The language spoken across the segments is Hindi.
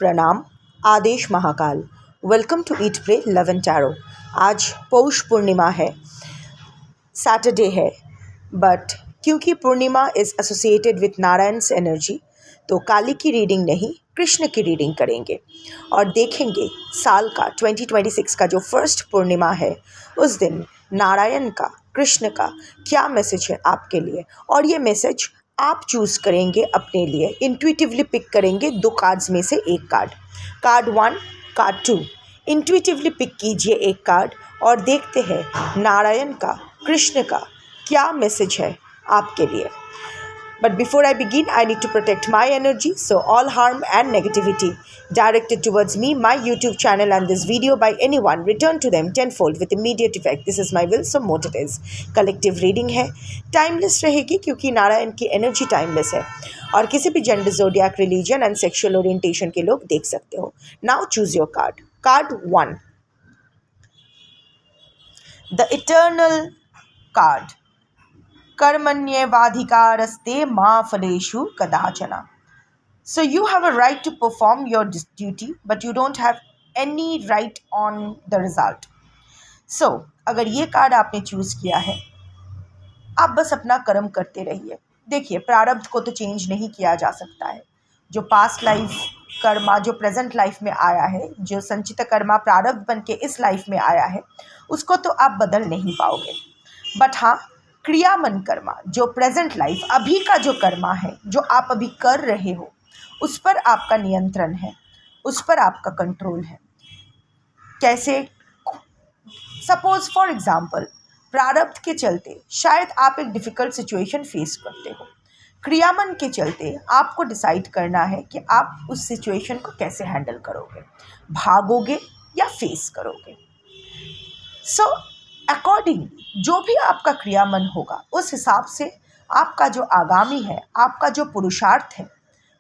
प्रणाम। आदेश Mahakal. Welcome to Eat Pray Love and Tarot. आज पौष पूर्णिमा है, सैटरडे है, बट क्योंकि Purnima is associated with Narayan's energy, तो काली की रीडिंग नहीं, कृष्ण की रीडिंग करेंगे और देखेंगे साल का 2026 का जो फर्स्ट पूर्णिमा है उस दिन नारायण का, कृष्ण का क्या मैसेज है आपके लिए। और ये मैसेज आप चूज़ करेंगे अपने लिए, इंट्यूटिवली पिक करेंगे दो कार्ड्स में से एक कार्ड 1, कार्ड 2। इंट्यूटिवली पिक कीजिए एक कार्ड और देखते हैं नारायण का, कृष्ण का क्या मैसेज है आपके लिए। But before I begin, I need to protect my energy, so all harm and negativity directed towards me, my YouTube channel and this video by anyone, return to them tenfold with immediate effect. This is my will, so mote it is. Collective reading है, timeless रहेगी क्योंकि नारायण की energy timeless है और किसी भी gender, zodiac, religion and sexual orientation के लोग देख सकते हो। Now choose your card. Card 1, the eternal card. कर्मण्येवाधिकारस्ते मा फलेषु कदाचन. So you have a right to perform your duty, but you don't have any right on the result. So अगर ये कार्ड आपने चूज़ किया है, आप बस अपना कर्म करते रहिए। देखिए, प्रारब्ध को तो चेंज नहीं किया जा सकता है। जो पास्ट लाइफ कर्मा जो प्रेजेंट लाइफ में आया है, जो संचित कर्मा प्रारब्ध बन के इस लाइफ में आया है, उसको तो आप बदल नहीं पाओगे। बट हाँ, क्रियामन कर्मा जो प्रेजेंट लाइफ अभी का जो कर्मा है, जो आप अभी कर रहे हो, उस पर आपका नियंत्रण है, उस पर आपका कंट्रोल है। कैसे? सपोज फॉर एग्जांपल, प्रारब्ध के चलते शायद आप एक डिफ़िकल्ट सिचुएशन फेस करते हो। क्रियामन के चलते आपको डिसाइड करना है कि आप उस सिचुएशन को कैसे हैंडल करोगे, भागोगे या फेस करोगे। सो अकॉर्डिंगली जो भी आपका क्रियामन होगा, उस हिसाब से आपका जो आगामी है, आपका जो पुरुषार्थ है,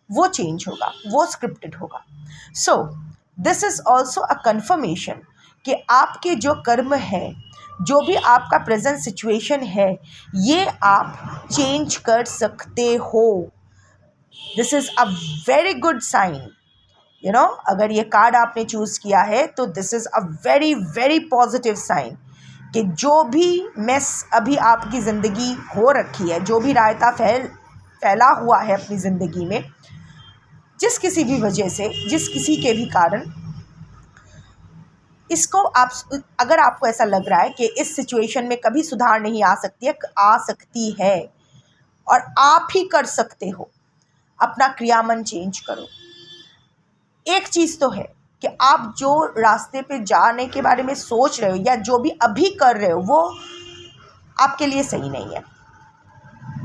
वो चेंज होगा, वो स्क्रिप्टेड होगा। So this is also a conformation कि आपके जो कर्म है, जो भी आपका प्रेजेंट सिचुएशन है, ये आप चेंज कर सकते हो। This is a very good sign. अगर ये कार्ड आपने चूज़ किया है तो this is a very very positive sign कि जो भी मेस अभी आपकी ज़िंदगी हो रखी है, जो भी रायता फैला हुआ है अपनी ज़िंदगी में, जिस किसी भी वजह से, जिस किसी के भी कारण, इसको आप, अगर आपको ऐसा लग रहा है कि इस सिचुएशन में कभी सुधार नहीं आ सकती है और आप ही कर सकते हो, अपना क्रियामन चेंज करो। एक चीज़ तो है कि आप जो रास्ते पे जाने के बारे में सोच रहे हो या जो भी अभी कर रहे हो, वो आपके लिए सही नहीं है।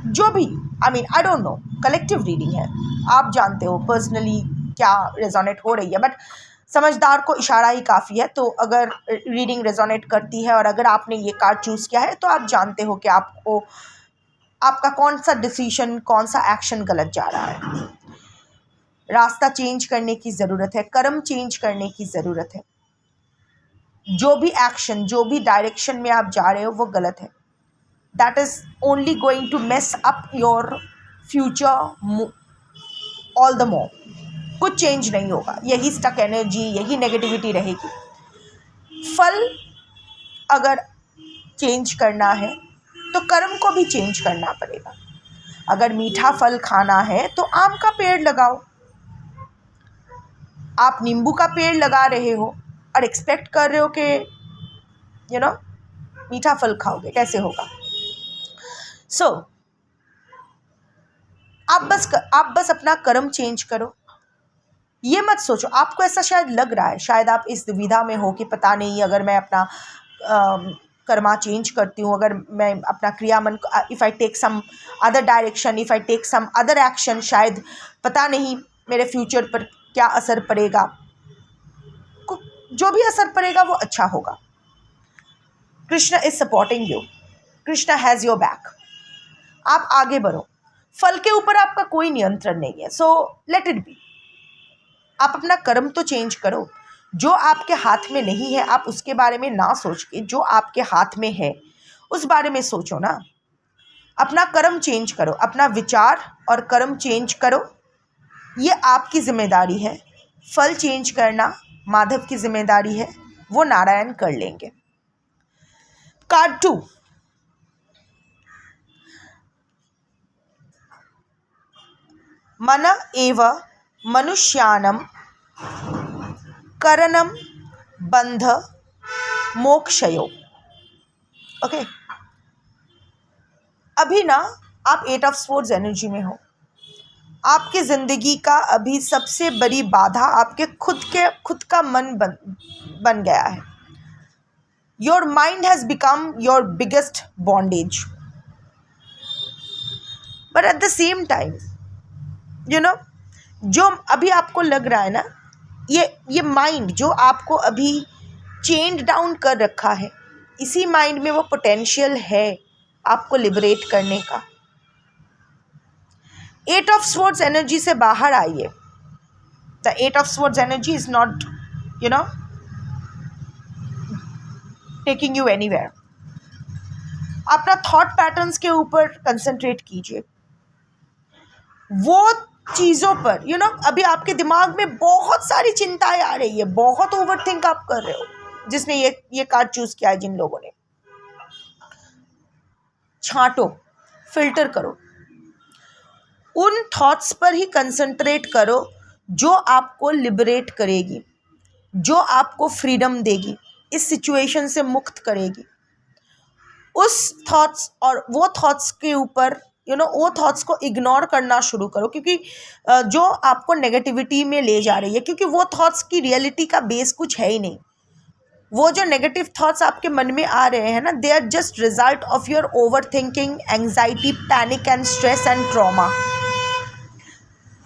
जो भी, I don't know, collective reading है, आप जानते हो पर्सनली क्या रेजोनेट हो रही है, बट समझदार को इशारा ही काफ़ी है। तो अगर रीडिंग रेजोनेट करती है और अगर आपने ये कार्ड चूज़ किया है, तो आप जानते हो कि आपको आपका कौन सा डिसीजन, कौन सा एक्शन गलत जा रहा है। रास्ता चेंज करने की ज़रूरत है, कर्म चेंज करने की ज़रूरत है। जो भी एक्शन, जो भी डायरेक्शन में आप जा रहे हो, वो गलत है। That is only going to mess up your future all the more. कुछ चेंज नहीं होगा, यही स्टक एनर्जी, यही नेगेटिविटी रहेगी। फल अगर चेंज करना है तो कर्म को भी चेंज करना पड़ेगा। अगर मीठा फल खाना है तो आम का पेड़ लगाओ। आप नींबू का पेड़ लगा रहे हो और एक्सपेक्ट कर रहे हो कि मीठा फल खाओगे, कैसे होगा? सो आप बस अपना कर्म चेंज करो। ये मत सोचो, आपको ऐसा शायद लग रहा है, शायद आप इस दुविधा में हो कि पता नहीं, अगर मैं अपना कर्मा चेंज करती हूँ, अगर मैं अपना क्रियामन, if I take some other direction, if I take some other action, शायद पता नहीं मेरे फ्यूचर पर क्या असर पड़ेगा। जो भी असर पड़ेगा वो अच्छा होगा। Krishna is supporting you, Krishna has your back. आप आगे बढ़ो। फल के ऊपर आपका कोई नियंत्रण नहीं है, सो लेट इट बी। आप अपना कर्म तो चेंज करो। जो आपके हाथ में नहीं है, आप उसके बारे में ना सोच के जो आपके हाथ में है उस बारे में सोचो ना। अपना कर्म चेंज करो, अपना विचार और कर्म चेंज करो। ये आपकी जिम्मेदारी है। फल चेंज करना माधव की जिम्मेदारी है, वो नारायण कर लेंगे। कार्ड 2, मन एव मनुष्याणं करणं बंध मोक्षयो। ओके, अभी ना आप 8 ऑफ स्वॉर्ड्स एनर्जी में हो। आपकी ज़िंदगी का अभी सबसे बड़ी बाधा आपके खुद का मन बन गया है। Your mind has become your biggest bondage. But at the same time जो अभी आपको लग रहा है ना, ये माइंड जो आपको अभी चेन्ड डाउन कर रखा है, इसी माइंड में वो पोटेंशियल है आपको लिबरेट करने का। 8 ऑफ स्वॉर्ड्स एनर्जी से बाहर आइए। The 8 of swords energy is not taking you anywhere. अपना थॉट पैटर्न्स के ऊपर कंसंट्रेट कीजिए, वो चीज़ों पर अभी आपके दिमाग में बहुत सारी चिंताएं आ रही है, बहुत ओवरथिंक आप कर रहे हो। जिसने ये कार्ड चूज किया है, जिन लोगों ने, छांटो, फिल्टर करो, उन थॉट्स पर ही कंसंट्रेट करो जो आपको लिबरेट करेगी, जो आपको फ्रीडम देगी, इस सिचुएशन से मुक्त करेगी। उस थॉट्स और वो थॉट्स के ऊपर वो थॉट्स को इग्नोर करना शुरू करो, क्योंकि जो आपको नेगेटिविटी में ले जा रही है, क्योंकि वो थॉट्स की रियलिटी का बेस कुछ है ही नहीं। वो जो नेगेटिव थॉट्स आपके मन में आ रहे हैं ना, they are just result of your overthinking, anxiety, panic and stress and trauma.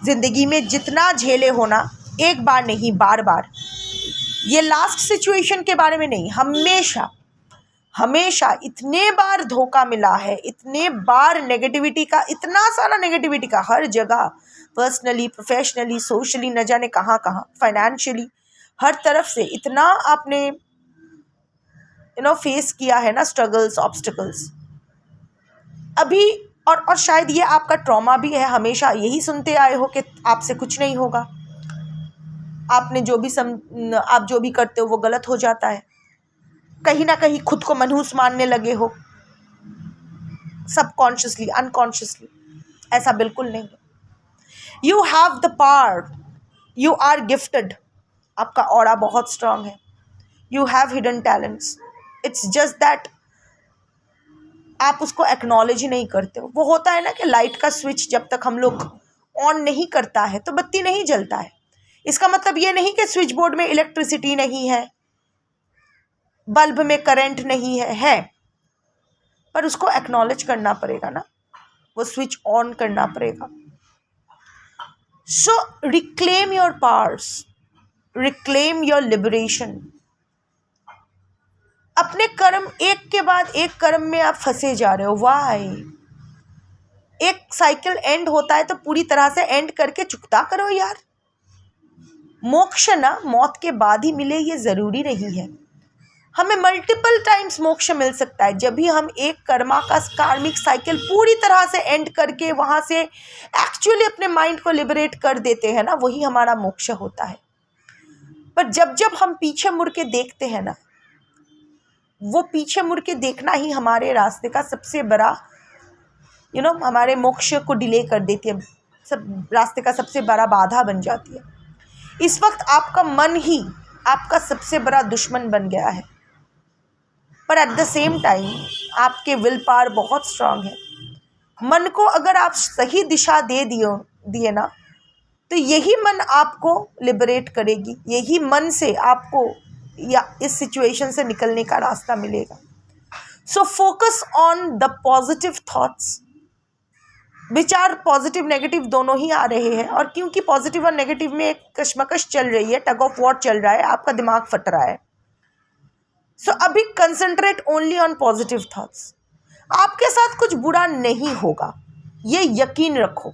जिंदगी में जितना झेले हो ना, एक बार नहीं, बार बार। ये लास्ट सिचुएशन के बारे में नहीं, हमेशा हमेशा इतने बार धोखा मिला है, इतने बार नेगेटिविटी का, इतना सारा नेगेटिविटी का, हर जगह, पर्सनली, प्रोफेशनली, सोशली, न जाने कहाँ कहाँ, फाइनेंशियली, हर तरफ से इतना आपने फेस किया है ना, स्ट्रगल्स, ऑब्स्टिकल्स। अभी और शायद ये आपका ट्रॉमा भी है। हमेशा यही सुनते आए हो कि आपसे कुछ नहीं होगा, आपने आप जो भी करते हो वो गलत हो जाता है। कहीं ना कहीं खुद को मनहूस मानने लगे हो, सबकॉन्शियसली, अनकॉन्शियसली। ऐसा बिल्कुल नहीं है। You have the power, you are gifted, आपका ऑरा बहुत स्ट्रांग है। You have hidden talents, it's just that आप उसको एक्नॉलेज ही नहीं करते हो। वो होता है ना कि लाइट का स्विच जब तक हम लोग ऑन नहीं करता है तो बत्ती नहीं जलता है। इसका मतलब ये नहीं कि स्विच बोर्ड में इलेक्ट्रिसिटी नहीं है, बल्ब में करंट नहीं है, पर उसको एक्नॉलेज करना पड़ेगा ना, वो स्विच ऑन करना पड़ेगा। So reclaim your powers, reclaim your liberation. अपने कर्म, एक के बाद एक कर्म में आप फंसे जा रहे हो। वाई? एक साइकिल एंड होता है तो पूरी तरह से एंड करके चुकता करो यार। मोक्ष ना मौत के बाद ही मिले ये ज़रूरी नहीं है। हमें मल्टीपल टाइम्स मोक्ष मिल सकता है। जब भी हम एक कर्मा का कार्मिक साइकिल पूरी तरह से एंड करके वहाँ से एक्चुअली अपने माइंड को लिबरेट कर देते हैं ना, वही हमारा मोक्ष होता है। पर जब जब हम पीछे मुड़ के देखते हैं ना, वो पीछे मुड़ के देखना ही हमारे रास्ते का सबसे बड़ा हमारे मोक्ष को डिले कर देती है, सब रास्ते का सबसे बड़ा बाधा बन जाती है। इस वक्त आपका मन ही आपका सबसे बड़ा दुश्मन बन गया है, पर एट द सेम टाइम आपके विल पावर बहुत स्ट्रांग है। मन को अगर आप सही दिशा दिए ना, तो यही मन आपको लिबरेट करेगी, यही मन से आपको या इस सिचुएशन से निकलने का रास्ता मिलेगा। So focus on the positive thoughts. विचार पॉजिटिव नेगेटिव दोनों ही आ रहे हैं, और क्योंकि पॉजिटिव और नेगेटिव में एक कशमकश चल रही है, टग ऑफ वॉर चल रहा है, आपका दिमाग फट रहा है। सो अभी concentrate only on positive thoughts. आपके साथ कुछ बुरा नहीं होगा, ये यकीन रखो।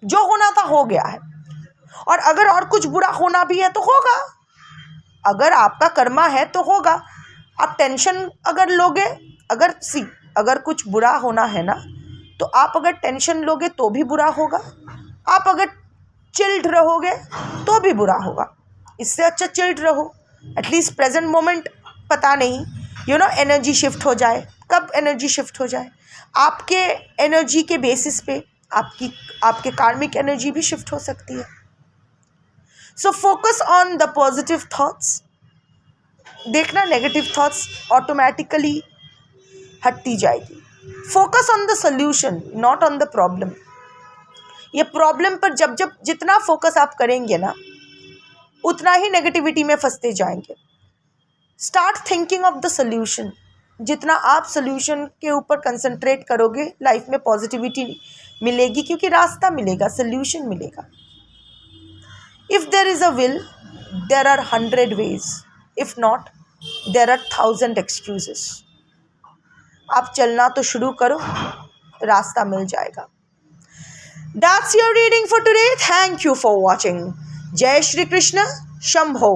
जो होना था हो गया है, और अगर और कुछ बुरा होना भी है तो होगा। अगर आपका कर्मा है तो होगा। आप टेंशन अगर लोगे, अगर कुछ बुरा होना है ना, तो आप अगर टेंशन लोगे तो भी बुरा होगा। आप अगर चिल्ड रहोगे तो भी बुरा होगा। इससे अच्छा चिल्ड रहो, एटलीस्ट प्रेजेंट मोमेंट पता नहीं एनर्जी शिफ्ट हो जाए, कब एनर्जी शिफ्ट हो जाए। आपके एनर्जी के बेसिस पे आपके कार्मिक एनर्जी भी शिफ्ट हो सकती है। So focus on the positive thoughts. देखना नेगेटिव थॉट्स ऑटोमेटिकली हटती जाएगी। Focus on the solution, not on the problem. ये प्रॉब्लम पर जब जितना फोकस आप करेंगे ना, उतना ही नेगेटिविटी में फंसते जाएंगे। Start thinking of the solution. जितना आप सोल्यूशन के ऊपर कंसंट्रेट करोगे, लाइफ में पॉजिटिविटी मिलेगी, क्योंकि रास्ता मिलेगा, सोल्यूशन मिलेगा। If there is a will, there are 100 ways. If not, there are 1000 excuses. आप चलना तो शुरू करो, रास्ता मिल जाएगा। That's your reading for today. Thank you for watching. Jai Shri Krishna. Shambho.